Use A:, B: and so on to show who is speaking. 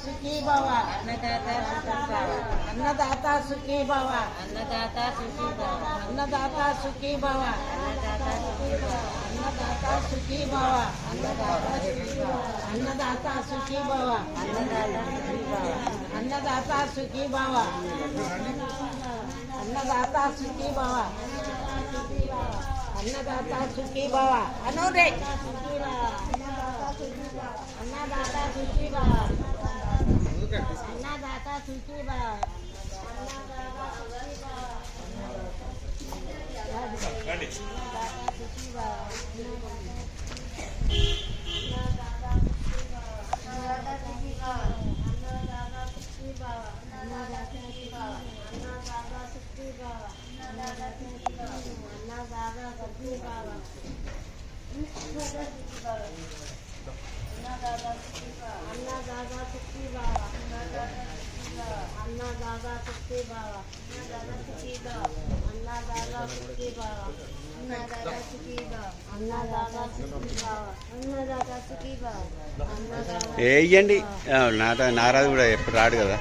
A: సుఖీ భవ అన్నదాత సుఖీ భవ
B: అన్నదాత సుఖీ భవ
A: అన్నదాత సుఖీ భవ అన్నదాత సుఖీ భవ అన్నదాత సుఖీ భవ అన్నదాత సుఖీ భవ అన్నదాత సుఖీ భవ అన్నదాత సుఖీ భవ అనురే అన్నదాత సుఖీ భవ అన్నదాత సుఖీ భవ
C: వేయండి నారాజు కూడా ఎప్పుడు రాడు కదా.